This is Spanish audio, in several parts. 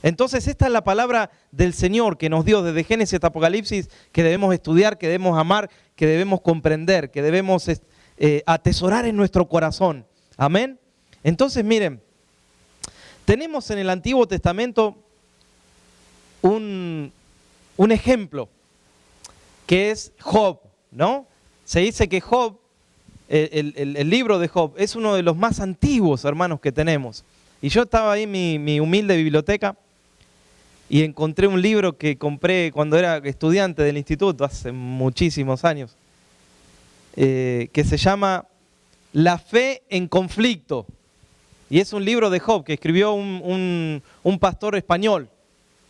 Entonces esta es la palabra del Señor que nos dio desde Génesis hasta Apocalipsis, que debemos estudiar, que debemos amar, que debemos comprender, que debemos atesorar en nuestro corazón. Amén. Entonces miren, tenemos en el Antiguo Testamento un ejemplo, que es Job, ¿no? Se dice que Job, el libro de Job, es uno de los más antiguos, hermanos, que tenemos. Y yo estaba ahí en mi humilde biblioteca y encontré un libro que compré cuando era estudiante del instituto, hace muchísimos años, que se llama La fe en conflicto. Y es un libro de Job que escribió un pastor español,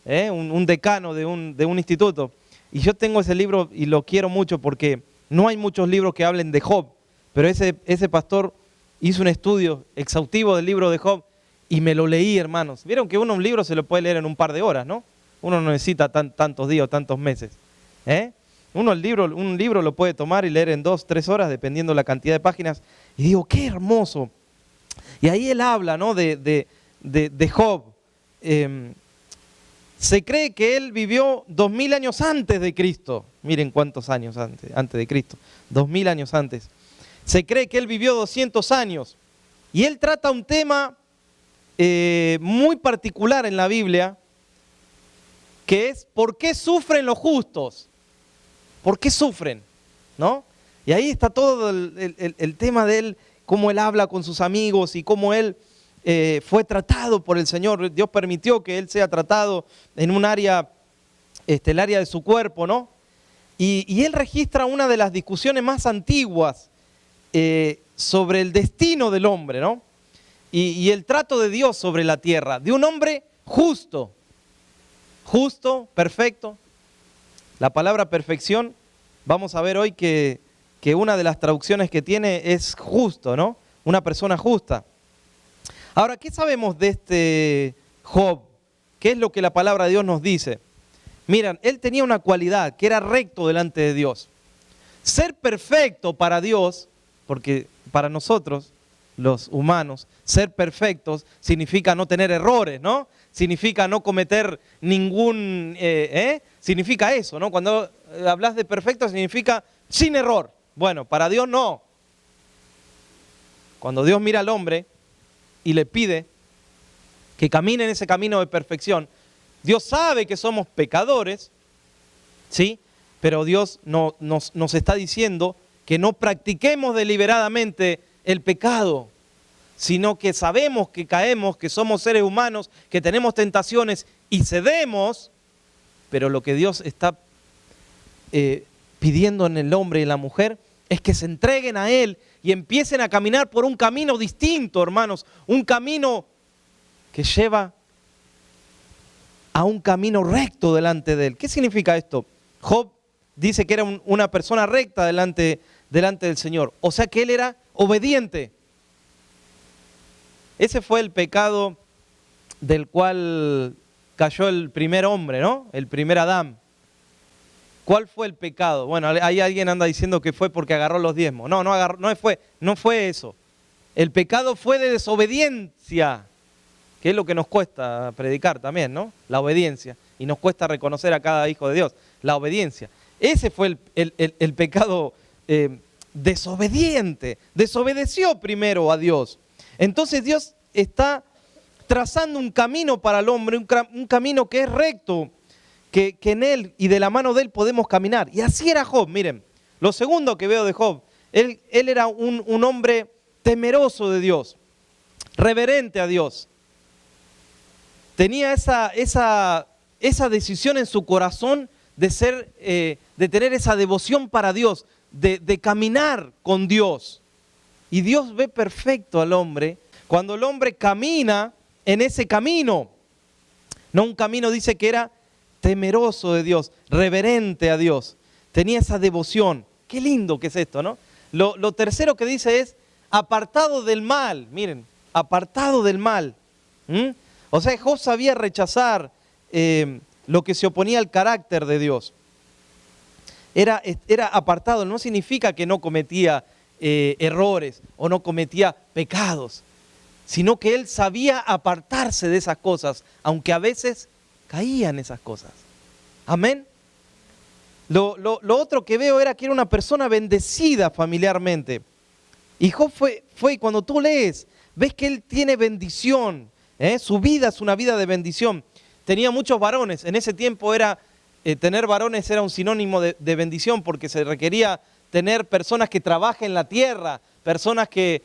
un decano de un instituto. Y yo tengo ese libro y lo quiero mucho porque no hay muchos libros que hablen de Job, pero ese pastor hizo un estudio exhaustivo del libro de Job y me lo leí, hermanos. Vieron que un libro se lo puede leer en un par de horas, ¿no? Uno no necesita tantos días o tantos meses. Un libro lo puede tomar y leer en 2, 3 horas, dependiendo la cantidad de páginas. Y digo, qué hermoso. Y ahí él habla, ¿no?, de Job. Se cree que él vivió 2000 años antes de Cristo. Miren cuántos años antes de Cristo. 2000 años antes. Se cree que él vivió 200 años. Y él trata un tema muy particular en la Biblia, que es ¿por qué sufren los justos? ¿Por qué sufren? ¿No? Y ahí está todo el tema de él, cómo él habla con sus amigos y cómo él fue tratado por el Señor. Dios permitió que él sea tratado en un área, el área de su cuerpo, ¿no? Y él registra una de las discusiones más antiguas sobre el destino del hombre, ¿no? Y el trato de Dios sobre la tierra, de un hombre justo, perfecto. La palabra perfección, vamos a ver hoy que una de las traducciones que tiene es justo, ¿no? Una persona justa. Ahora, ¿qué sabemos de este Job? ¿Qué es lo que la palabra de Dios nos dice? Miren, él tenía una cualidad, que era recto delante de Dios. Ser perfecto para Dios, porque para nosotros, los humanos, ser perfectos significa no tener errores, ¿no? Significa no cometer ningún... significa eso, ¿no? Cuando hablas de perfecto significa sin error. Bueno, para Dios no. Cuando Dios mira al hombre y le pide que camine en ese camino de perfección, Dios sabe que somos pecadores, ¿sí? Pero Dios nos está diciendo que no practiquemos deliberadamente el pecado, sino que sabemos que caemos, que somos seres humanos, que tenemos tentaciones y cedemos, pero lo que Dios está pidiendo en el hombre y en la mujer es que se entreguen a Él y empiecen a caminar por un camino distinto, hermanos, un camino que lleva a un camino recto delante de Él. ¿Qué significa esto? Job dice que era una persona recta delante del Señor, o sea que él era obediente. Ese fue el pecado del cual cayó el primer hombre, ¿no? El primer Adán. ¿Cuál fue el pecado? Bueno, ahí alguien anda diciendo que fue porque agarró los diezmos. No fue eso. El pecado fue de desobediencia, que es lo que nos cuesta predicar también, ¿no? La obediencia. Y nos cuesta reconocer a cada hijo de Dios, la obediencia. Ese fue el pecado desobediente. Desobedeció primero a Dios. Entonces Dios está trazando un camino para el hombre, un camino que es recto, que en él y de la mano de él podemos caminar. Y así era Job, miren. Lo segundo que veo de Job, él era un hombre temeroso de Dios, reverente a Dios. Tenía esa decisión en su corazón de tener esa devoción para Dios, de caminar con Dios. Y Dios ve perfecto al hombre cuando el hombre camina en ese camino. No un camino, dice que era temeroso de Dios, reverente a Dios. Tenía esa devoción. Qué lindo que es esto, ¿no? Lo tercero que dice es apartado del mal. Miren, apartado del mal. O sea, Job sabía rechazar lo que se oponía al carácter de Dios. Era apartado, no significa que no cometía errores o no cometía pecados, sino que él sabía apartarse de esas cosas, aunque a veces caían esas cosas. Amén. Lo otro que veo era que era una persona bendecida familiarmente. Y Job fue, y cuando tú lees, ves que él tiene bendición. Su vida es una vida de bendición. Tenía muchos varones. En ese tiempo tener varones era un sinónimo de bendición, porque se requería tener personas que trabajen la tierra, personas que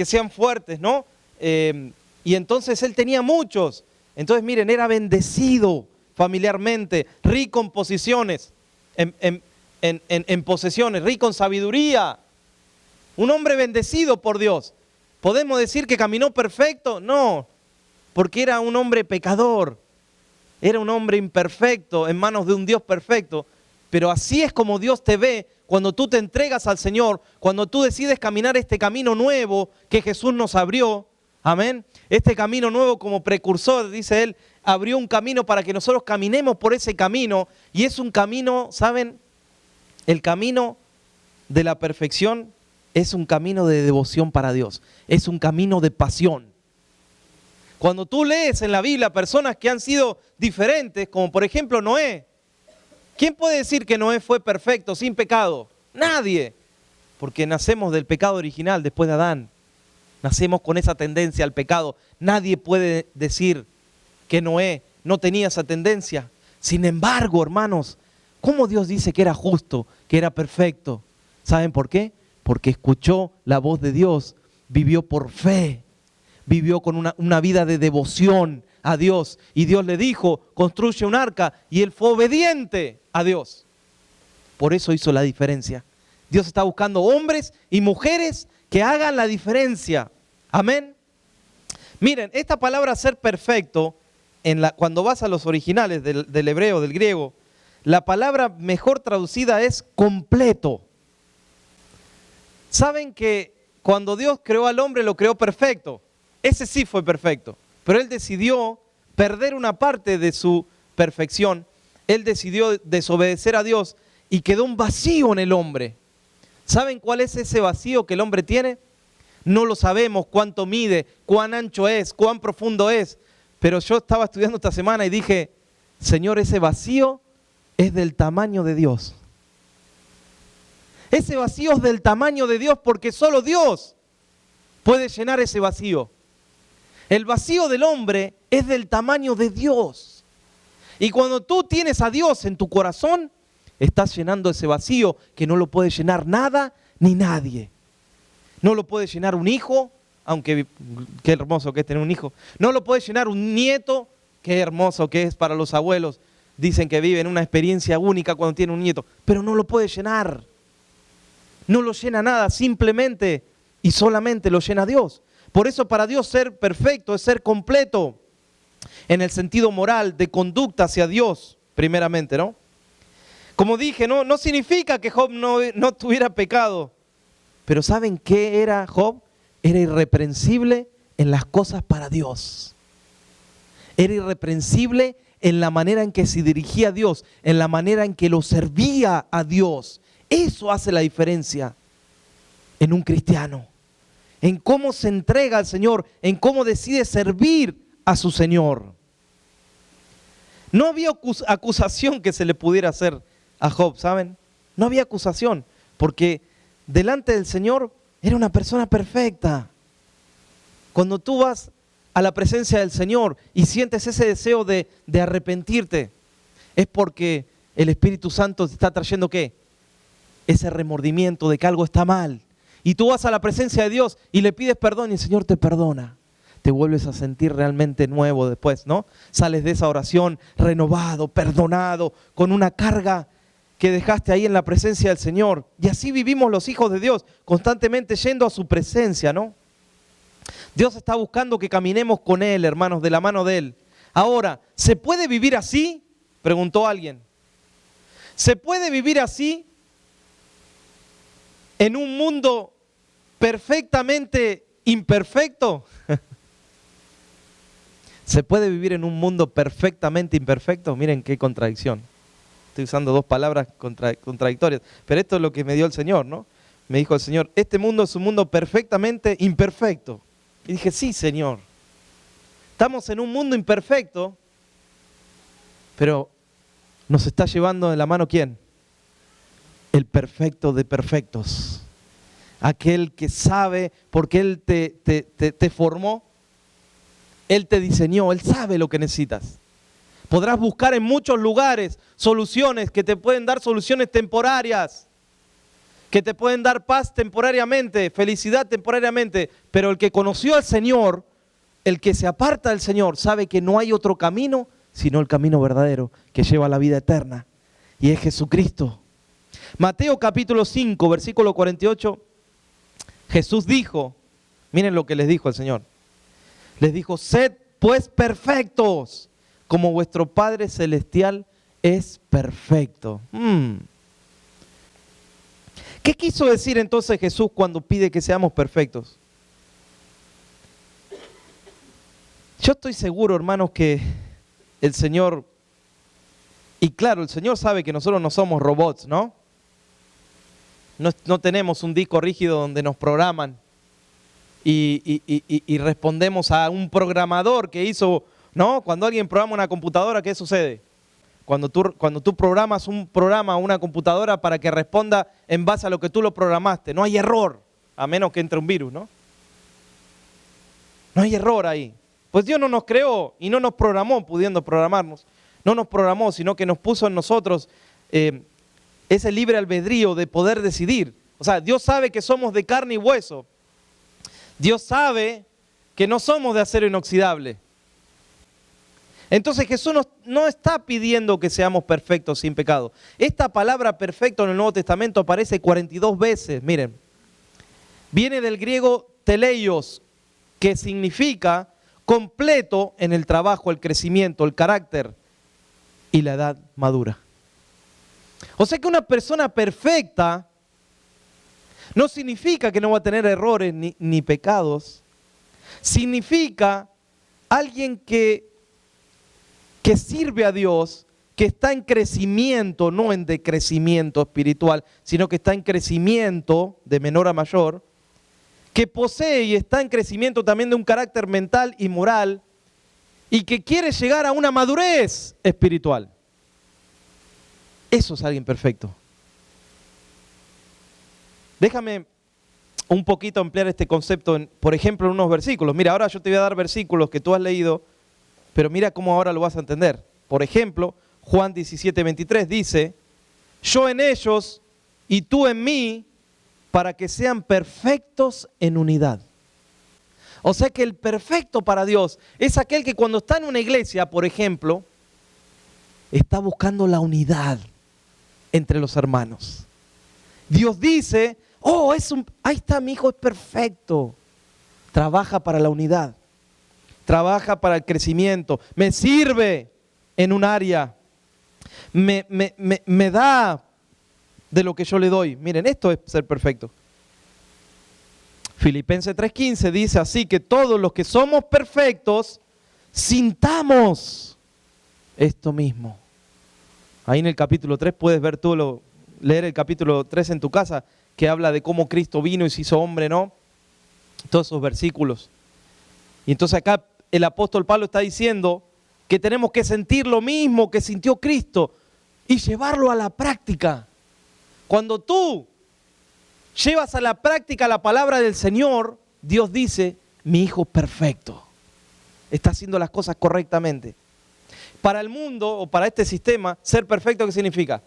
sean fuertes, ¿no? Y entonces él tenía muchos. Entonces miren, era bendecido familiarmente, rico en posiciones, en posesiones, rico en sabiduría. Un hombre bendecido por Dios. ¿Podemos decir que caminó perfecto? No, porque era un hombre pecador. Era un hombre imperfecto en manos de un Dios perfecto. Pero así es como Dios te ve cuando tú te entregas al Señor, cuando tú decides caminar este camino nuevo que Jesús nos abrió. Amén. Este camino nuevo como precursor, dice él, abrió un camino para que nosotros caminemos por ese camino. Y es un camino, ¿saben? El camino de la perfección es un camino de devoción para Dios. Es un camino de pasión. Cuando tú lees en la Biblia personas que han sido diferentes, como por ejemplo Noé. ¿Quién puede decir que Noé fue perfecto, sin pecado? Nadie. Porque nacemos del pecado original después de Adán. Nacemos con esa tendencia al pecado. Nadie puede decir que Noé no tenía esa tendencia. Sin embargo, hermanos, ¿cómo Dios dice que era justo, que era perfecto? ¿Saben por qué? Porque escuchó la voz de Dios, vivió por fe, vivió con una vida de devoción a Dios. Y Dios le dijo, construye un arca, y él fue obediente a Dios. Por eso hizo la diferencia. Dios está buscando hombres y mujeres que hagan la diferencia. Amén. Miren, esta palabra ser perfecto, cuando vas a los originales del hebreo, del griego, la palabra mejor traducida es completo. ¿Saben que cuando Dios creó al hombre lo creó perfecto? Ese sí fue perfecto, pero él decidió perder una parte de su perfección. Él decidió desobedecer a Dios y quedó un vacío en el hombre. ¿Saben cuál es ese vacío que el hombre tiene? No lo sabemos, cuánto mide, cuán ancho es, cuán profundo es. Pero yo estaba estudiando esta semana y dije, Señor, ese vacío es del tamaño de Dios. Ese vacío es del tamaño de Dios porque solo Dios puede llenar ese vacío. El vacío del hombre es del tamaño de Dios. Y cuando tú tienes a Dios en tu corazón, estás llenando ese vacío que no lo puede llenar nada ni nadie. No lo puede llenar un hijo, aunque qué hermoso que es tener un hijo. No lo puede llenar un nieto, qué hermoso que es para los abuelos. Dicen que viven una experiencia única cuando tienen un nieto, pero no lo puede llenar. No lo llena nada, simplemente y solamente lo llena Dios. Por eso para Dios ser perfecto es ser completo en el sentido moral, de conducta hacia Dios, primeramente, ¿no? Como dije, no significa que Job no tuviera pecado. Pero ¿saben qué era Job? Era irreprensible en las cosas para Dios. Era irreprensible en la manera en que se dirigía a Dios, en la manera en que lo servía a Dios. Eso hace la diferencia en un cristiano. En cómo se entrega al Señor, en cómo decide servir a su Señor. No había acusación que se le pudiera hacer a Job, ¿saben? No había acusación, porque delante del Señor era una persona perfecta. Cuando tú vas a la presencia del Señor y sientes ese deseo de arrepentirte, es porque el Espíritu Santo te está trayendo ¿qué? Ese remordimiento de que algo está mal. Y tú vas a la presencia de Dios y le pides perdón y el Señor te perdona. Te vuelves a sentir realmente nuevo después, ¿no? Sales de esa oración renovado, perdonado, con una carga que dejaste ahí en la presencia del Señor. Y así vivimos los hijos de Dios, constantemente yendo a su presencia, ¿no? Dios está buscando que caminemos con Él, hermanos, de la mano de Él. Ahora, ¿se puede vivir así? Preguntó alguien. ¿Se puede vivir así en un mundo perfectamente imperfecto? ¿Se puede vivir en un mundo perfectamente imperfecto? Miren qué contradicción. Estoy usando dos palabras contradictorias, pero esto es lo que me dio el Señor, ¿no? Me dijo el Señor, este mundo es un mundo perfectamente imperfecto. Y dije, sí, Señor. Estamos en un mundo imperfecto, pero nos está llevando de la mano ¿quién? El perfecto de perfectos. Aquel que sabe, porque Él te formó, Él te diseñó, Él sabe lo que necesitas. Podrás buscar en muchos lugares soluciones que te pueden dar soluciones temporarias, que te pueden dar paz temporariamente, felicidad temporariamente, pero el que conoció al Señor, el que se aparta del Señor, sabe que no hay otro camino sino el camino verdadero que lleva a la vida eterna, y es Jesucristo. Mateo capítulo 5, versículo 48, Jesús dijo, miren lo que les dijo el Señor, les dijo, sed pues perfectos, como vuestro Padre Celestial es perfecto. ¿Qué quiso decir entonces Jesús cuando pide que seamos perfectos? Yo estoy seguro, hermanos, que el Señor, y claro, el Señor sabe que nosotros no somos robots, ¿no? No tenemos un disco rígido donde nos programan y respondemos a un programador que hizo, ¿no? Cuando alguien programa una computadora, ¿qué sucede? Cuando tú programas un programa o una computadora para que responda en base a lo que tú lo programaste, no hay error, a menos que entre un virus, ¿no? No hay error ahí. Pues Dios no nos creó y no nos programó pudiendo programarnos. No nos programó, sino que nos puso en nosotros ese libre albedrío de poder decidir. O sea, Dios sabe que somos de carne y hueso. Dios sabe que no somos de acero inoxidable. Entonces Jesús no está pidiendo que seamos perfectos sin pecado. Esta palabra perfecto en el Nuevo Testamento aparece 42 veces, miren. Viene del griego teleios, que significa completo en el trabajo, el crecimiento, el carácter y la edad madura. O sea que una persona perfecta no significa que no va a tener errores ni pecados. Significa alguien que sirve a Dios, que está en crecimiento, no en decrecimiento espiritual, sino que está en crecimiento de menor a mayor, que posee y está en crecimiento también de un carácter mental y moral, y que quiere llegar a una madurez espiritual. Eso es alguien perfecto. Déjame un poquito ampliar este concepto, por ejemplo, en unos versículos. Mira, ahora yo te voy a dar versículos que tú has leído, pero mira cómo ahora lo vas a entender. Por ejemplo, Juan 17:23 dice, yo en ellos y tú en mí, para que sean perfectos en unidad. O sea que el perfecto para Dios es aquel que cuando está en una iglesia, por ejemplo, está buscando la unidad entre los hermanos. Dios dice, oh, ahí está, mi hijo es perfecto. Trabaja para la unidad. Trabaja para el crecimiento, me sirve en un área, me da de lo que yo le doy. Miren, esto es ser perfecto. Filipenses 3:15 dice así que todos los que somos perfectos, sintamos esto mismo. Ahí en el capítulo 3 puedes ver leer el capítulo 3 en tu casa, que habla de cómo Cristo vino y se hizo hombre, ¿no? Todos esos versículos. Y entonces acá el apóstol Pablo está diciendo que tenemos que sentir lo mismo que sintió Cristo y llevarlo a la práctica. Cuando tú llevas a la práctica la palabra del Señor, Dios dice, mi hijo es perfecto, está haciendo las cosas correctamente. Para el mundo o para este sistema, ser perfecto, ¿qué significa?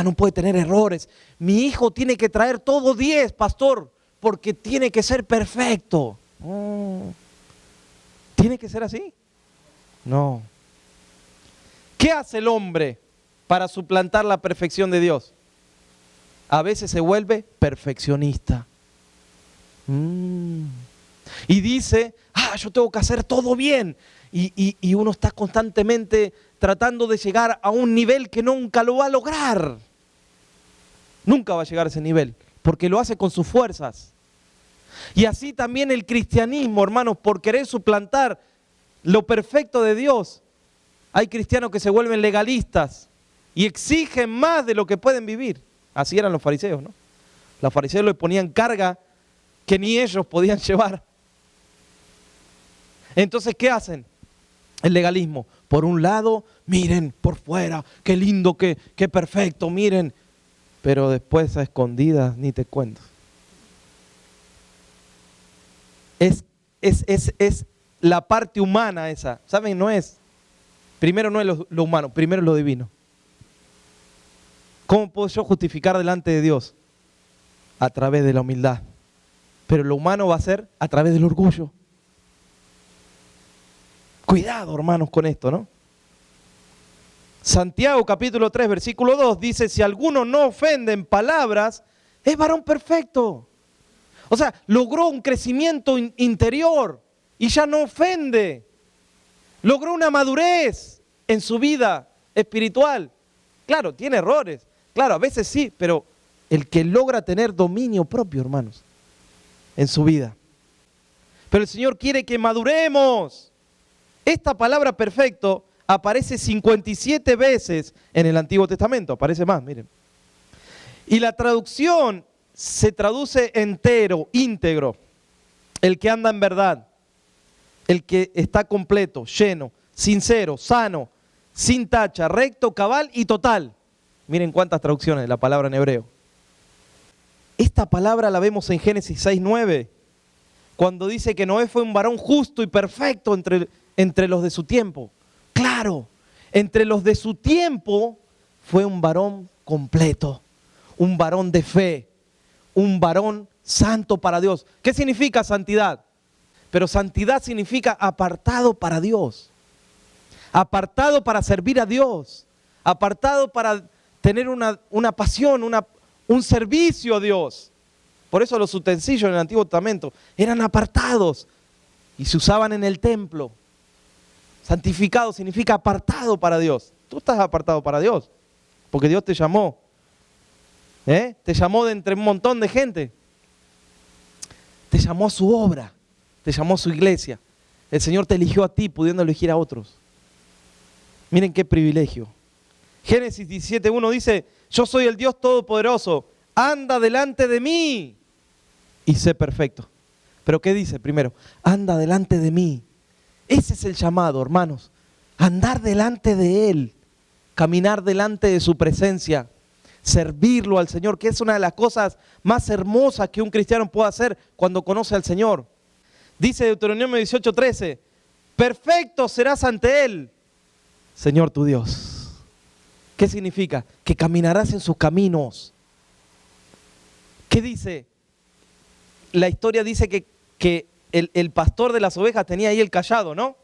No puede tener errores. Mi hijo tiene que traer todo 10, pastor, porque tiene que ser perfecto. ¿Tiene que ser así? No. ¿Qué hace el hombre para suplantar la perfección de Dios? A veces se vuelve perfeccionista. Y dice, yo tengo que hacer todo bien. Y uno está constantemente tratando de llegar a un nivel que nunca lo va a lograr. Nunca va a llegar a ese nivel, porque lo hace con sus fuerzas. Y así también el cristianismo, hermanos, por querer suplantar lo perfecto de Dios. Hay cristianos que se vuelven legalistas y exigen más de lo que pueden vivir. Así eran los fariseos, ¿no? Los fariseos les ponían carga que ni ellos podían llevar. Entonces, ¿qué hacen? El legalismo. Por un lado, miren por fuera, qué lindo, qué perfecto, miren. Pero después a escondidas ni te cuento. Es la parte humana esa. ¿Saben? Primero no es lo humano, primero es lo divino. ¿Cómo puedo yo justificar delante de Dios? A través de la humildad. Pero lo humano va a ser a través del orgullo. Cuidado, hermanos, con esto, ¿no? Santiago capítulo 3, versículo 2 dice, si alguno no ofende en palabras, es varón perfecto. O sea, logró un crecimiento interior y ya no ofende. Logró una madurez en su vida espiritual. Claro, tiene errores. Claro, a veces sí, pero el que logra tener dominio propio, hermanos, en su vida. Pero el Señor quiere que maduremos. Esta palabra perfecto aparece 57 veces en el Antiguo Testamento. Aparece más, miren. Y la traducción se traduce entero, íntegro. El que anda en verdad. El que está completo, lleno, sincero, sano, sin tacha, recto, cabal y total. Miren cuántas traducciones de la palabra en hebreo. Esta palabra la vemos en Génesis 6:9, cuando dice que Noé fue un varón justo y perfecto entre los de su tiempo. Claro, entre los de su tiempo fue un varón completo, un varón de fe, un varón santo para Dios. ¿Qué significa santidad? Pero santidad significa apartado para Dios, apartado para servir a Dios, apartado para tener una pasión, un servicio a Dios. Por eso los utensilios en el Antiguo Testamento eran apartados y se usaban en el templo. Santificado significa apartado para Dios. Tú estás apartado para Dios, porque Dios te llamó. Te llamó de entre un montón de gente. Te llamó a su obra, te llamó a su iglesia. El Señor te eligió a ti, pudiendo elegir a otros. Miren qué privilegio. Génesis 17:1 dice, yo soy el Dios Todopoderoso, anda delante de mí y sé perfecto. Pero ¿qué dice primero? Anda delante de mí. Ese es el llamado, hermanos. Andar delante de Él, caminar delante de su presencia, servirlo al Señor, que es una de las cosas más hermosas que un cristiano puede hacer cuando conoce al Señor. Dice Deuteronomio 18:13, perfecto serás ante Él, Señor tu Dios. ¿Qué significa? Que caminarás en sus caminos. ¿Qué dice? La historia dice que el pastor de las ovejas tenía ahí el cayado, ¿no?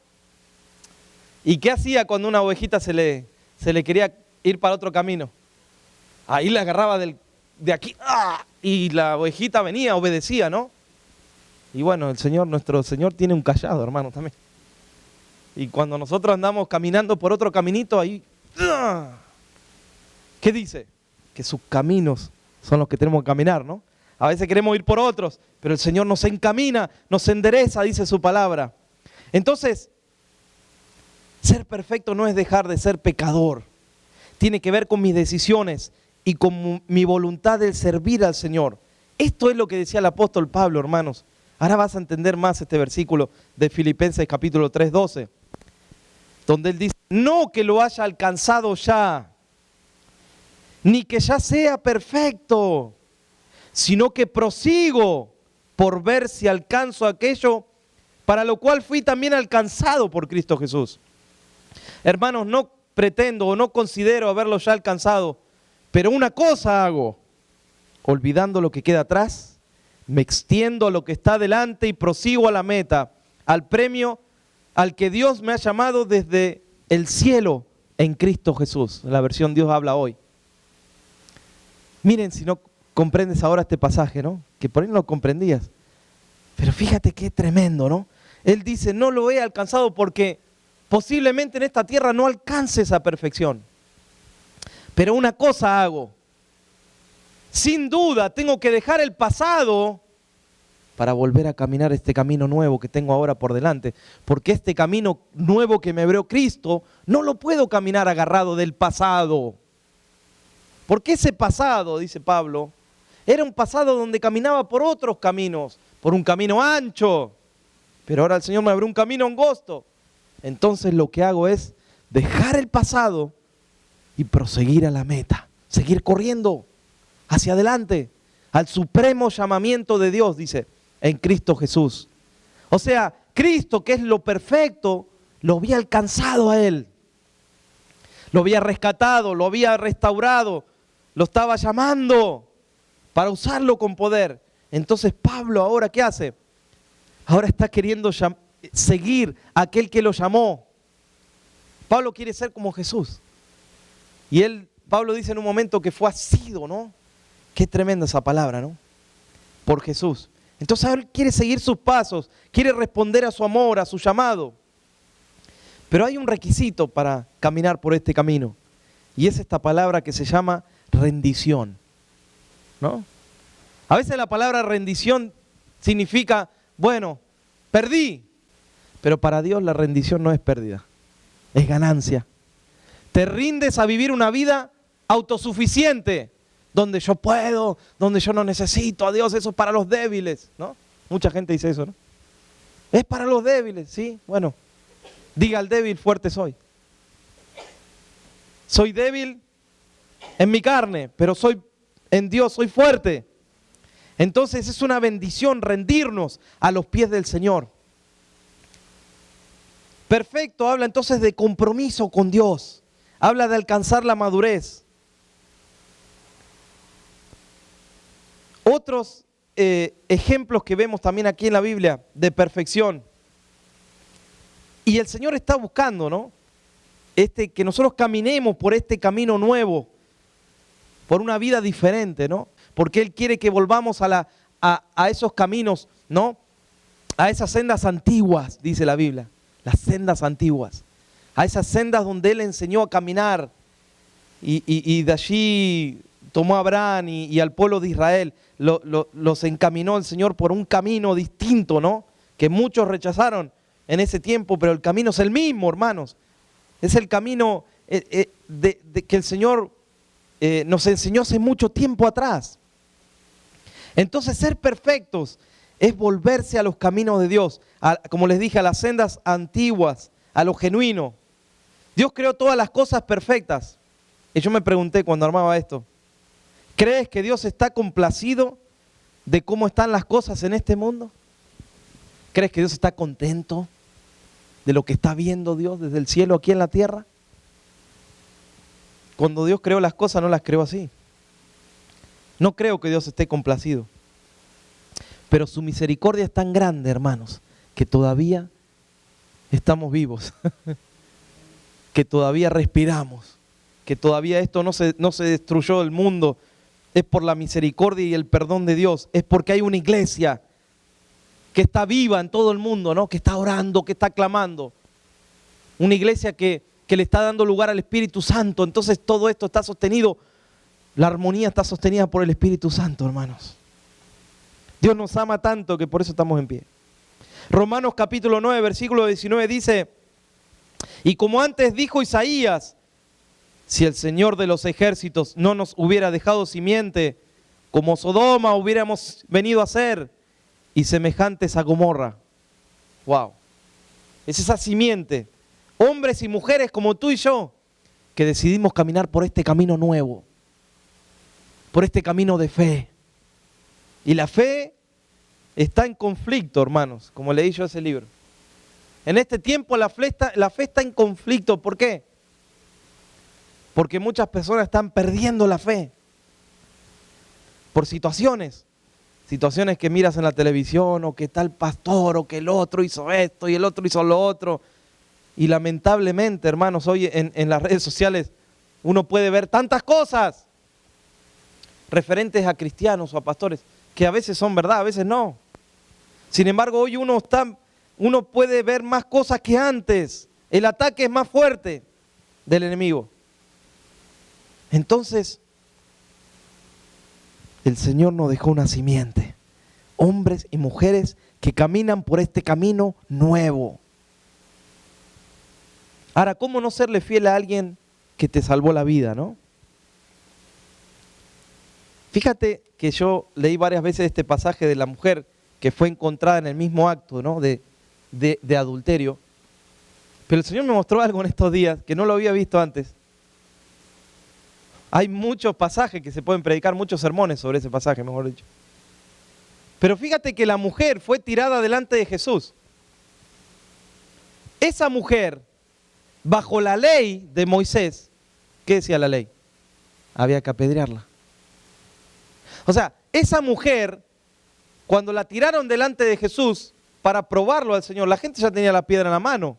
¿Y qué hacía cuando una ovejita se le quería ir para otro camino? Ahí la agarraba de aquí, ¡ah! Y la ovejita venía, obedecía, ¿no? Y bueno, nuestro Señor tiene un cayado, hermano, también. Y cuando nosotros andamos caminando por otro caminito, ahí, ¡ah! ¿Qué dice? Que sus caminos son los que tenemos que caminar, ¿no? A veces queremos ir por otros, pero el Señor nos encamina, nos endereza, dice su palabra. Entonces, ser perfecto no es dejar de ser pecador. Tiene que ver con mis decisiones y con mi voluntad de servir al Señor. Esto es lo que decía el apóstol Pablo, hermanos. Ahora vas a entender más este versículo de Filipenses capítulo 3:12, donde él dice, no que lo haya alcanzado ya, ni que ya sea perfecto, sino que prosigo por ver si alcanzo aquello para lo cual fui también alcanzado por Cristo Jesús. Hermanos, no pretendo o no considero haberlo ya alcanzado, pero una cosa hago, olvidando lo que queda atrás, me extiendo a lo que está delante y prosigo a la meta, al premio al que Dios me ha llamado desde el cielo en Cristo Jesús. La versión Dios habla hoy. Miren si no comprendes ahora este pasaje, ¿no? Que por ahí no lo comprendías. Pero fíjate qué tremendo, ¿no? Él dice, no lo he alcanzado porque posiblemente en esta tierra no alcance esa perfección. Pero una cosa hago. Sin duda tengo que dejar el pasado para volver a caminar este camino nuevo que tengo ahora por delante. Porque este camino nuevo que me abrió Cristo, no lo puedo caminar agarrado del pasado. Porque ese pasado, dice Pablo, era un pasado donde caminaba por otros caminos, por un camino ancho. pero ahora el Señor me abrió un camino angosto. Entonces lo que hago es dejar el pasado y proseguir a la meta, seguir corriendo hacia adelante, al supremo llamamiento de Dios, dice, en Cristo Jesús. O sea, Cristo, que es lo perfecto, lo había alcanzado a Él. Lo había rescatado, lo había restaurado, lo estaba llamando para usarlo con poder. Entonces Pablo ahora, ¿qué hace? Ahora está queriendo seguir a aquel que lo llamó. Pablo quiere ser como Jesús. Y Pablo dice en un momento que fue asido, ¿no? Qué tremenda esa palabra, ¿no? Por Jesús. Entonces él quiere seguir sus pasos, quiere responder a su amor, a su llamado. Pero hay un requisito para caminar por este camino. Y es esta palabra que se llama rendición, ¿no? A veces la palabra rendición significa, bueno, perdí. Pero para Dios la rendición no es pérdida, es ganancia. Te rindes a vivir una vida autosuficiente, donde yo puedo, donde yo no necesito a Dios, eso es para los débiles, ¿no? Mucha gente dice eso, ¿no? Es para los débiles, sí, bueno. Diga al débil, fuerte soy. Soy débil en mi carne, pero en Dios soy fuerte. Entonces es una bendición rendirnos a los pies del Señor. Perfecto, habla entonces de compromiso con Dios. Habla de alcanzar la madurez. Otros ejemplos que vemos también aquí en la Biblia de perfección. Y el Señor está buscando, ¿no? Que nosotros caminemos por este camino nuevo, por una vida diferente, ¿no? Porque Él quiere que volvamos a esos caminos, ¿no? A esas sendas antiguas, dice la Biblia, las sendas antiguas. A esas sendas donde Él enseñó a caminar y de allí tomó a Abraham y al pueblo de Israel, los encaminó el Señor por un camino distinto, ¿no? Que muchos rechazaron en ese tiempo, pero el camino es el mismo, hermanos. Es el camino que el Señor nos enseñó hace mucho tiempo atrás. Entonces ser perfectos es volverse a los caminos de Dios, como les dije, a las sendas antiguas, a lo genuino. Dios creó todas las cosas perfectas. Y yo me pregunté cuando armaba esto, ¿crees que Dios está complacido de cómo están las cosas en este mundo? ¿Crees que Dios está contento de lo que está viendo Dios desde el cielo aquí en la tierra? Cuando Dios creó las cosas no las creó así. No creo que Dios esté complacido. Pero su misericordia es tan grande, hermanos, que todavía estamos vivos, que todavía respiramos, que todavía esto no se destruyó del mundo. Es por la misericordia y el perdón de Dios. Es porque hay una iglesia que está viva en todo el mundo, ¿no? Que está orando, que está clamando. Una iglesia que le está dando lugar al Espíritu Santo. Entonces todo esto está sostenido, la armonía está sostenida por el Espíritu Santo, hermanos. Dios nos ama tanto que por eso estamos en pie. Romanos capítulo 9, versículo 19 dice, y como antes dijo Isaías, si el Señor de los ejércitos no nos hubiera dejado simiente, como Sodoma hubiéramos venido a ser, y semejantes a Gomorra. Wow. Es esa simiente. Hombres y mujeres como tú y yo, que decidimos caminar por este camino nuevo, por este camino de fe. Y la fe está en conflicto, hermanos, como leí yo ese libro. En este tiempo la fe está en conflicto. ¿Por qué? Porque muchas personas están perdiendo la fe por situaciones que miras en la televisión, o que tal pastor, o que el otro hizo esto y el otro hizo lo otro. Y lamentablemente, hermanos, hoy en las redes sociales uno puede ver tantas cosas referentes a cristianos o a pastores que a veces son verdad, a veces no. Sin embargo, hoy uno puede ver más cosas que antes. El ataque es más fuerte del enemigo. Entonces, el Señor nos dejó una simiente, hombres y mujeres que caminan por este camino nuevo. Ahora, ¿cómo no serle fiel a alguien que te salvó la vida, no? Fíjate que yo leí varias veces este pasaje de la mujer que fue encontrada en el mismo acto, ¿no? de de adulterio. Pero el Señor me mostró algo en estos días que no lo había visto antes. Hay muchos pasajes que se pueden predicar, muchos sermones sobre ese pasaje, mejor dicho. Pero fíjate que la mujer fue tirada delante de Jesús. Esa mujer, bajo la ley de Moisés, ¿qué decía la ley? Había que apedrearla. O sea, esa mujer, cuando la tiraron delante de Jesús para probarlo al Señor, la gente ya tenía la piedra en la mano.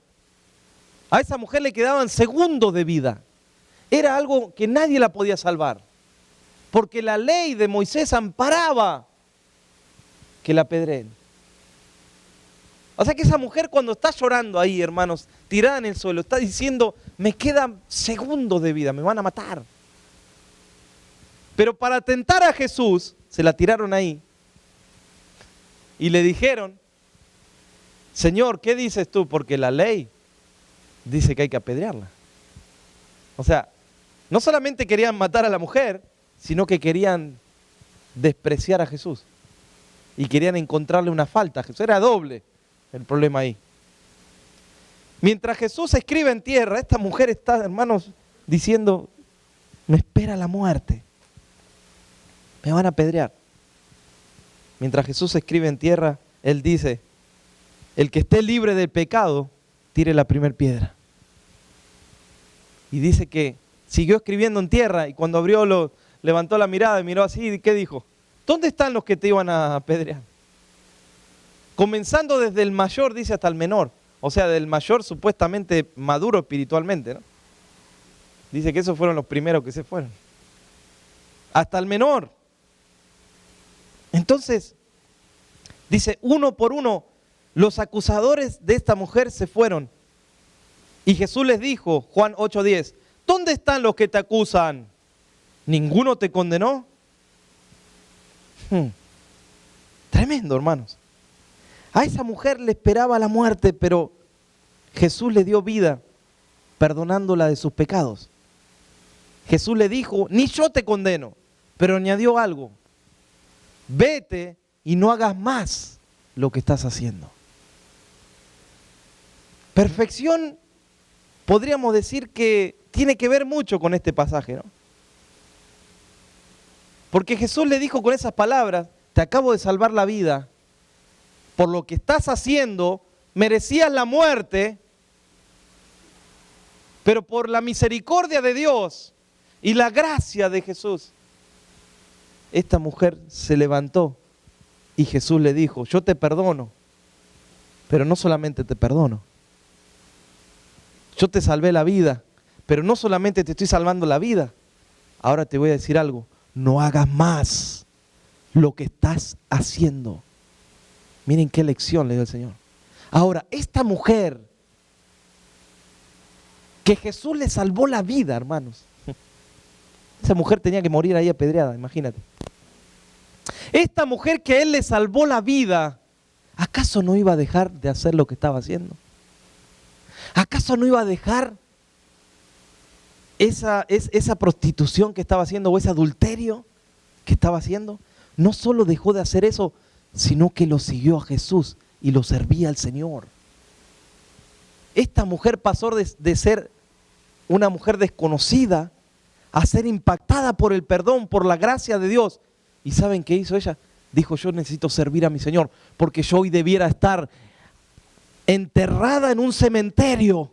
A esa mujer le quedaban segundos de vida. Era algo que nadie la podía salvar. Porque la ley de Moisés amparaba que la apedreen. O sea que esa mujer cuando está llorando ahí, hermanos, tirada en el suelo, está diciendo, me quedan segundos de vida, me van a matar. Pero para tentar a Jesús, se la tiraron ahí y le dijeron, Señor, ¿qué dices tú? Porque la ley dice que hay que apedrearla. O sea, no solamente querían matar a la mujer, sino que querían despreciar a Jesús. Y querían encontrarle una falta a Jesús. Era doble el problema ahí. Mientras Jesús escribe en tierra, esta mujer está, hermanos, diciendo, me espera la muerte. Me van a apedrear. Mientras Jesús escribe en tierra, Él dice, el que esté libre del pecado, tire la primera piedra. Y dice que siguió escribiendo en tierra y cuando levantó la mirada y miró así, ¿qué dijo? ¿Dónde están los que te iban a apedrear? Comenzando desde el mayor, dice, hasta el menor. O sea, del mayor supuestamente maduro espiritualmente, ¿no? Dice que esos fueron los primeros que se fueron. Hasta el menor. Entonces, dice, uno por uno, los acusadores de esta mujer se fueron. Y Jesús les dijo, Juan 8:10, ¿dónde están los que te acusan? ¿Ninguno te condenó? Tremendo, hermanos. A esa mujer le esperaba la muerte, pero Jesús le dio vida, perdonándola de sus pecados. Jesús le dijo, ni yo te condeno, pero añadió algo. Vete y no hagas más lo que estás haciendo. Perfección, podríamos decir que tiene que ver mucho con este pasaje, ¿no? Porque Jesús le dijo con esas palabras, te acabo de salvar la vida, por lo que estás haciendo, merecías la muerte, pero por la misericordia de Dios y la gracia de Jesús, esta mujer se levantó y Jesús le dijo, yo te perdono, pero no solamente te perdono, yo te salvé la vida, pero no solamente te estoy salvando la vida, ahora te voy a decir algo, no hagas más lo que estás haciendo. Miren qué lección le dio el Señor. Ahora, esta mujer, que Jesús le salvó la vida, hermanos. Esa mujer tenía que morir ahí apedreada, imagínate. Esta mujer que Él le salvó la vida, ¿acaso no iba a dejar de hacer lo que estaba haciendo? ¿Acaso no iba a dejar esa prostitución que estaba haciendo o ese adulterio que estaba haciendo? No solo dejó de hacer eso, sino que lo siguió a Jesús y lo servía al Señor. Esta mujer pasó de ser una mujer desconocida a ser impactada por el perdón, por la gracia de Dios. ¿Y saben qué hizo ella? Dijo, yo necesito servir a mi Señor, porque yo hoy debiera estar enterrada en un cementerio,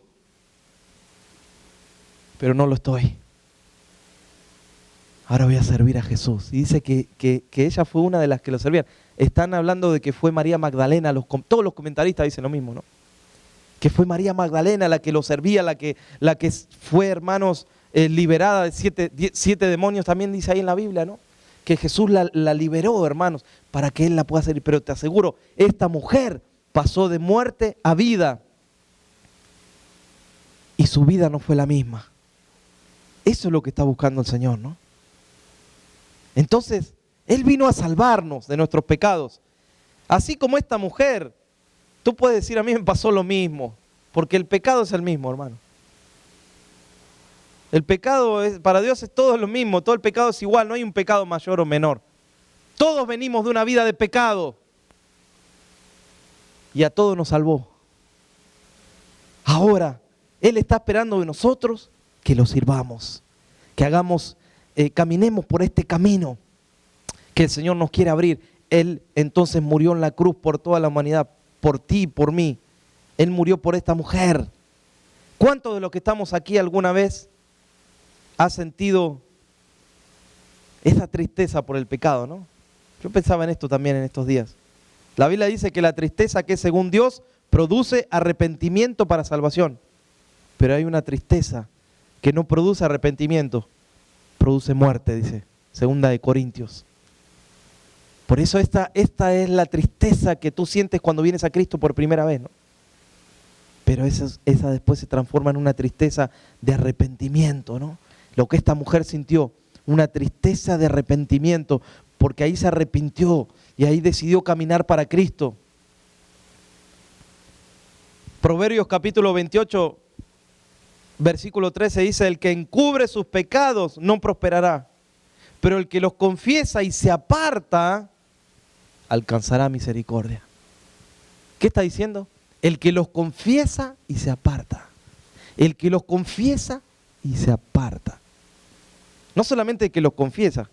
pero no lo estoy. Ahora voy a servir a Jesús. Y dice que ella fue una de las que lo servían. Están hablando de que fue María Magdalena, todos los comentaristas dicen lo mismo, ¿no? Que fue María Magdalena la que lo servía, la que fue, hermanos, liberada de siete demonios, también dice ahí en la Biblia, ¿no? Que Jesús la liberó, hermanos, para que Él la pueda servir. Pero te aseguro, esta mujer pasó de muerte a vida y su vida no fue la misma. Eso es lo que está buscando el Señor, ¿no? Entonces, Él vino a salvarnos de nuestros pecados. Así como esta mujer, tú puedes decir, a mí me pasó lo mismo, porque el pecado es el mismo, hermano. El pecado para Dios es todo lo mismo, todo el pecado es igual, no hay un pecado mayor o menor. Todos venimos de una vida de pecado y a todos nos salvó. Ahora, Él está esperando de nosotros que lo sirvamos, que hagamos, caminemos por este camino que el Señor nos quiere abrir. Él entonces murió en la cruz por toda la humanidad, por ti y por mí. Él murió por esta mujer. ¿Cuántos de los que estamos aquí alguna vez ha sentido esa tristeza por el pecado, no? Yo pensaba en esto también en estos días. La Biblia dice que la tristeza que es según Dios produce arrepentimiento para salvación. Pero hay una tristeza que no produce arrepentimiento, produce muerte, dice 2 Corintios. Por eso esta es la tristeza que tú sientes cuando vienes a Cristo por primera vez, ¿no? Pero esa después se transforma en una tristeza de arrepentimiento, ¿no? Lo que esta mujer sintió, una tristeza de arrepentimiento, porque ahí se arrepintió y ahí decidió caminar para Cristo. Proverbios capítulo 28, versículo 13 dice: el que encubre sus pecados no prosperará, pero el que los confiesa y se aparta alcanzará misericordia. ¿Qué está diciendo? El que los confiesa y se aparta. El que los confiesa y se aparta. No solamente el que los confiesa,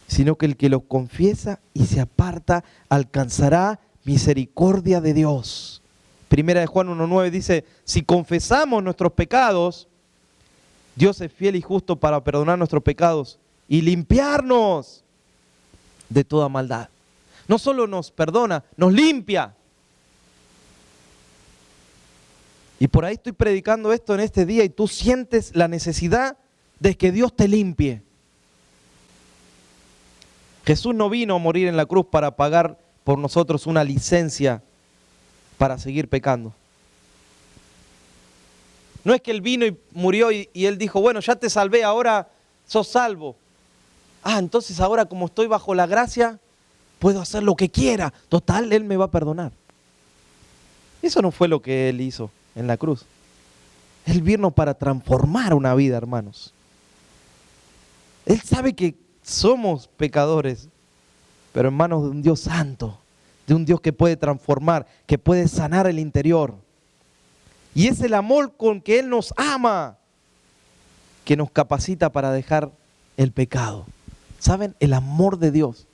sino que el que los confiesa y se aparta alcanzará misericordia de Dios. Primera de Juan 1:9 dice: si confesamos nuestros pecados, Dios es fiel y justo para perdonar nuestros pecados y limpiarnos de toda maldad. No solo nos perdona, nos limpia. Y por ahí estoy predicando esto en este día y tú sientes la necesidad de que Dios te limpie. Jesús no vino a morir en la cruz para pagar por nosotros una licencia para seguir pecando. No es que Él vino y murió y Él dijo: bueno, ya te salvé, ahora sos salvo. Entonces ahora como estoy bajo la gracia, puedo hacer lo que quiera. Total, Él me va a perdonar. Eso no fue lo que Él hizo en la cruz. Él vino para transformar una vida, hermanos. Él sabe que somos pecadores, pero en manos de un Dios santo, de un Dios que puede transformar, que puede sanar el interior. Y es el amor con que Él nos ama que nos capacita para dejar el pecado. ¿Saben? El amor de Dios.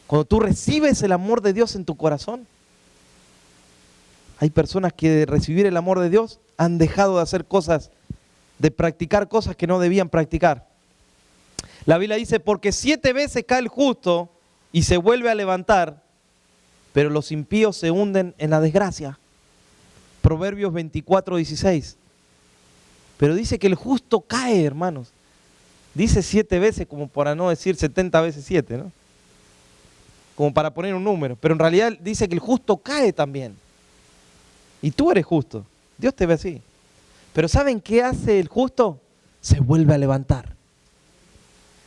Cuando tú recibes el amor de Dios en tu corazón, hay personas que de recibir el amor de Dios han dejado de hacer cosas, de practicar cosas que no debían practicar. La Biblia dice: porque 7 veces cae el justo y se vuelve a levantar, pero los impíos se hunden en la desgracia. Proverbios 24:16. Pero dice que el justo cae, hermanos. Dice 7 veces como para no decir 70 veces 7, ¿no? Como para poner un número. Pero en realidad dice que el justo cae también. Y tú eres justo. Dios te ve así. Pero ¿saben qué hace el justo? Se vuelve a levantar.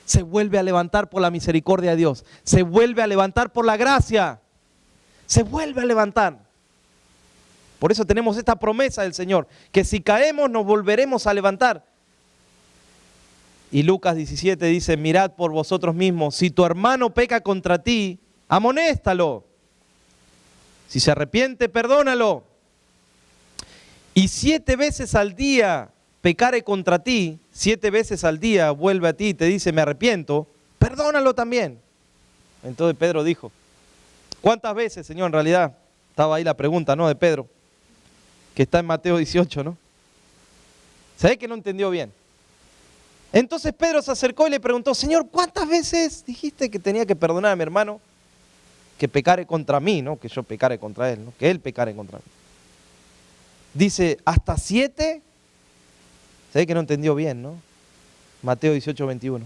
Se vuelve a levantar por la misericordia de Dios. Se vuelve a levantar por la gracia. Se vuelve a levantar. Por eso tenemos esta promesa del Señor, que si caemos nos volveremos a levantar. Y Lucas 17 dice: mirad por vosotros mismos, si tu hermano peca contra ti, amonéstalo. Si se arrepiente, perdónalo. Y 7 veces al día pecare contra ti, 7 veces al día vuelve a ti y te dice: me arrepiento, perdónalo también. Entonces Pedro dijo: ¿cuántas veces, Señor? En realidad estaba ahí la pregunta, ¿no? De Pedro, que está en Mateo 18, ¿no? Se ve que no entendió bien. Entonces Pedro se acercó y le preguntó: Señor, ¿cuántas veces dijiste que tenía que perdonar a mi hermano que pecare contra mí, no? Que yo pecare contra él, ¿no? Que él pecare contra mí. Dice: ¿hasta 7? Se ve que no entendió bien, ¿no? Mateo 18:21.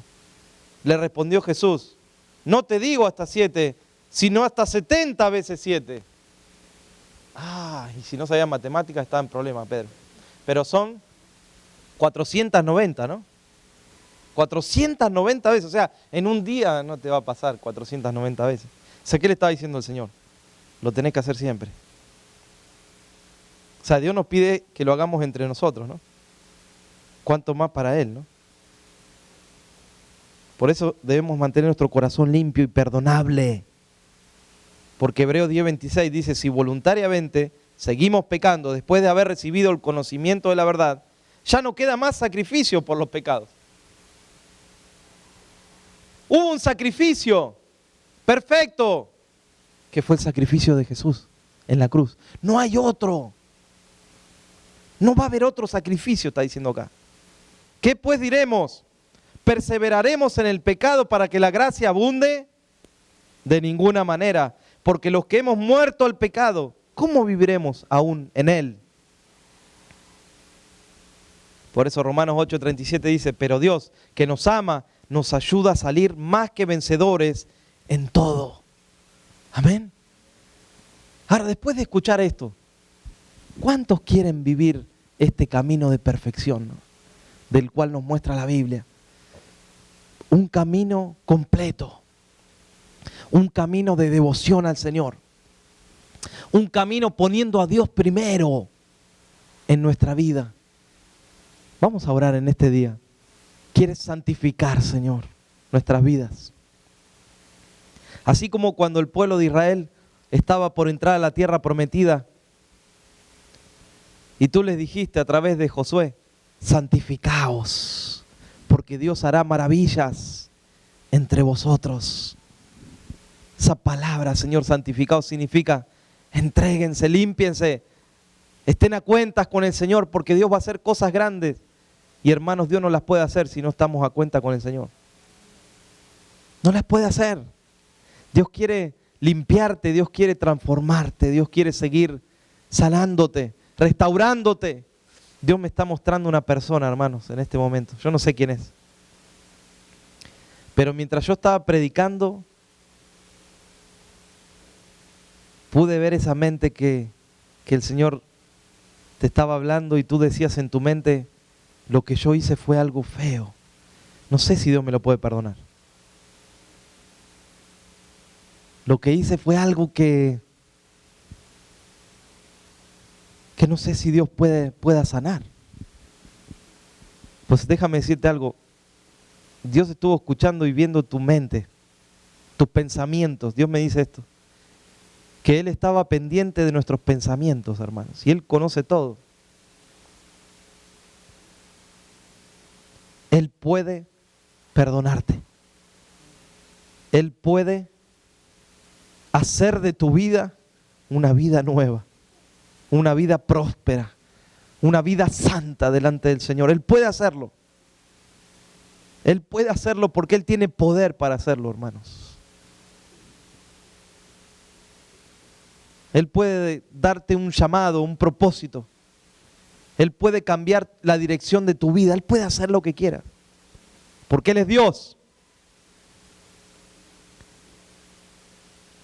Le respondió Jesús: no te digo hasta 7, sino hasta 70 veces 7. Y si no sabía matemáticas estaba en problema, Pedro. Pero son 490, ¿no? 490 veces, o sea, en un día no te va a pasar 490 veces. O sea, ¿qué le estaba diciendo el Señor? Lo tenés que hacer siempre. O sea, Dios nos pide que lo hagamos entre nosotros, ¿no? Cuánto más para Él, ¿no? Por eso debemos mantener nuestro corazón limpio y perdonable. Porque Hebreos 10:26 dice: si voluntariamente seguimos pecando después de haber recibido el conocimiento de la verdad, ya no queda más sacrificio por los pecados. Hubo un sacrificio perfecto, que fue el sacrificio de Jesús en la cruz. No hay otro. No va a haber otro sacrificio, está diciendo acá. ¿Qué pues diremos? ¿Perseveraremos en el pecado para que la gracia abunde? De ninguna manera, porque los que hemos muerto al pecado, ¿cómo viviremos aún en él? Por eso Romanos 8:37 dice, pero Dios, que nos ama, nos ayuda a salir más que vencedores en todo. Amén. Ahora, después de escuchar esto, ¿cuántos quieren vivir este camino de perfección, ¿no?, del cual nos muestra la Biblia? Un camino completo, un camino de devoción al Señor, un camino poniendo a Dios primero en nuestra vida. Vamos a orar en este día. ¿Quieres santificar, Señor, nuestras vidas? Así como cuando el pueblo de Israel estaba por entrar a la tierra prometida y tú les dijiste a través de Josué, santificaos, porque Dios hará maravillas entre vosotros. Esa palabra, Señor, santificados, significa entréguense, límpiense, estén a cuentas con el Señor, porque Dios va a hacer cosas grandes. Y hermanos, Dios no las puede hacer si no estamos a cuenta con el Señor. No las puede hacer. Dios quiere limpiarte, Dios quiere transformarte, Dios quiere seguir sanándote, restaurándote. Dios me está mostrando una persona, hermanos, en este momento. Yo no sé quién es. Pero mientras yo estaba predicando, pude ver esa mente que el Señor te estaba hablando y tú decías en tu mente, lo que yo hice fue algo feo. No sé si Dios me lo puede perdonar. Lo que hice fue algo que no sé si Dios pueda sanar. Pues déjame decirte algo. Dios estuvo escuchando y viendo tu mente, tus pensamientos. Dios me dice esto, que Él estaba pendiente de nuestros pensamientos, hermanos, y Él conoce todo. Él puede perdonarte. Él puede hacer de tu vida una vida nueva, una vida próspera, una vida santa delante del Señor. Él puede hacerlo. Él puede hacerlo porque Él tiene poder para hacerlo, hermanos. Él puede darte un llamado, un propósito. Él puede cambiar la dirección de tu vida. Él puede hacer lo que quiera. Porque Él es Dios.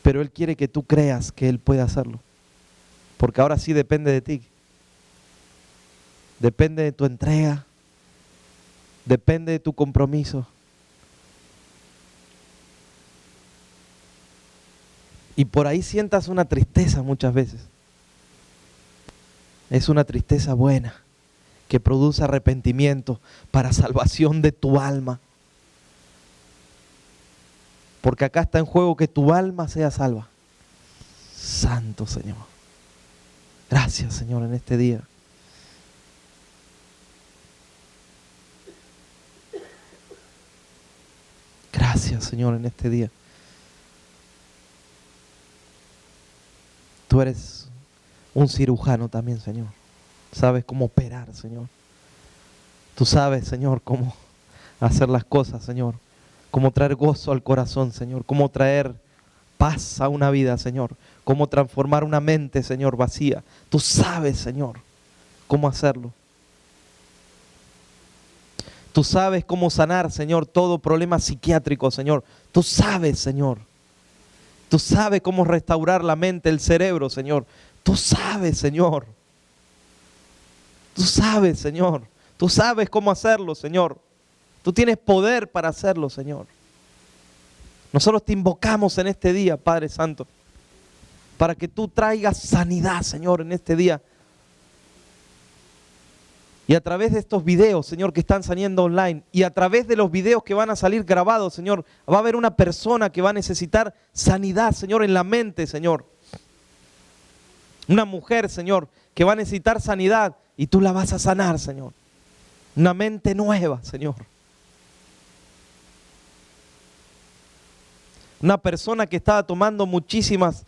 Pero Él quiere que tú creas que Él puede hacerlo. Porque ahora sí depende de ti. Depende de tu entrega. Depende de tu compromiso. Y por ahí sientas una tristeza muchas veces. Es una tristeza buena que produce arrepentimiento para salvación de tu alma. Porque acá está en juego que tu alma sea salva. Santo Señor. Gracias, Señor, en este día. Gracias, Señor, en este día. Tú eres un cirujano también, Señor. Sabes cómo operar, Señor. Tú sabes, Señor, cómo hacer las cosas, Señor. Cómo traer gozo al corazón, Señor. Cómo traer paz a una vida, Señor. Cómo transformar una mente, Señor, vacía. Tú sabes, Señor, cómo hacerlo. Tú sabes cómo sanar, Señor, todo problema psiquiátrico, Señor. Tú sabes, Señor. Tú sabes cómo restaurar la mente, el cerebro, Señor. Tú sabes, Señor. Tú sabes, Señor. Tú sabes cómo hacerlo, Señor. Tú tienes poder para hacerlo, Señor. Nosotros te invocamos en este día, Padre Santo, para que tú traigas sanidad, Señor, en este día. Y a través de estos videos, Señor, que están saliendo online, y a través de los videos que van a salir grabados, Señor, va a haber una persona que va a necesitar sanidad, Señor, en la mente, Señor. Una mujer, Señor, que va a necesitar sanidad y tú la vas a sanar, Señor. Una mente nueva, Señor. Una persona que estaba tomando muchísimos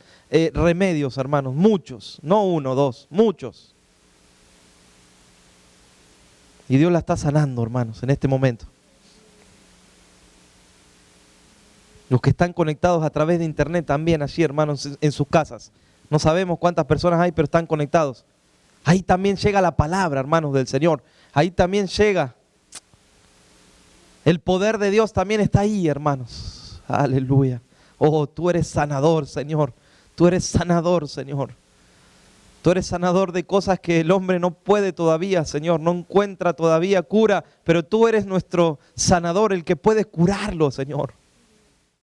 remedios, hermanos, muchos, no uno, dos, muchos. Y Dios la está sanando, hermanos, en este momento. Los que están conectados a través de internet también allí, hermanos, en sus casas. No sabemos cuántas personas hay, pero están conectados. Ahí también llega la palabra, hermanos, del Señor. Ahí también llega. El poder de Dios también está ahí, hermanos. Aleluya. Oh, tú eres sanador, Señor. Tú eres sanador, Señor. Tú eres sanador de cosas que el hombre no puede todavía, Señor. No encuentra todavía cura, pero tú eres nuestro sanador, el que puede curarlo, Señor.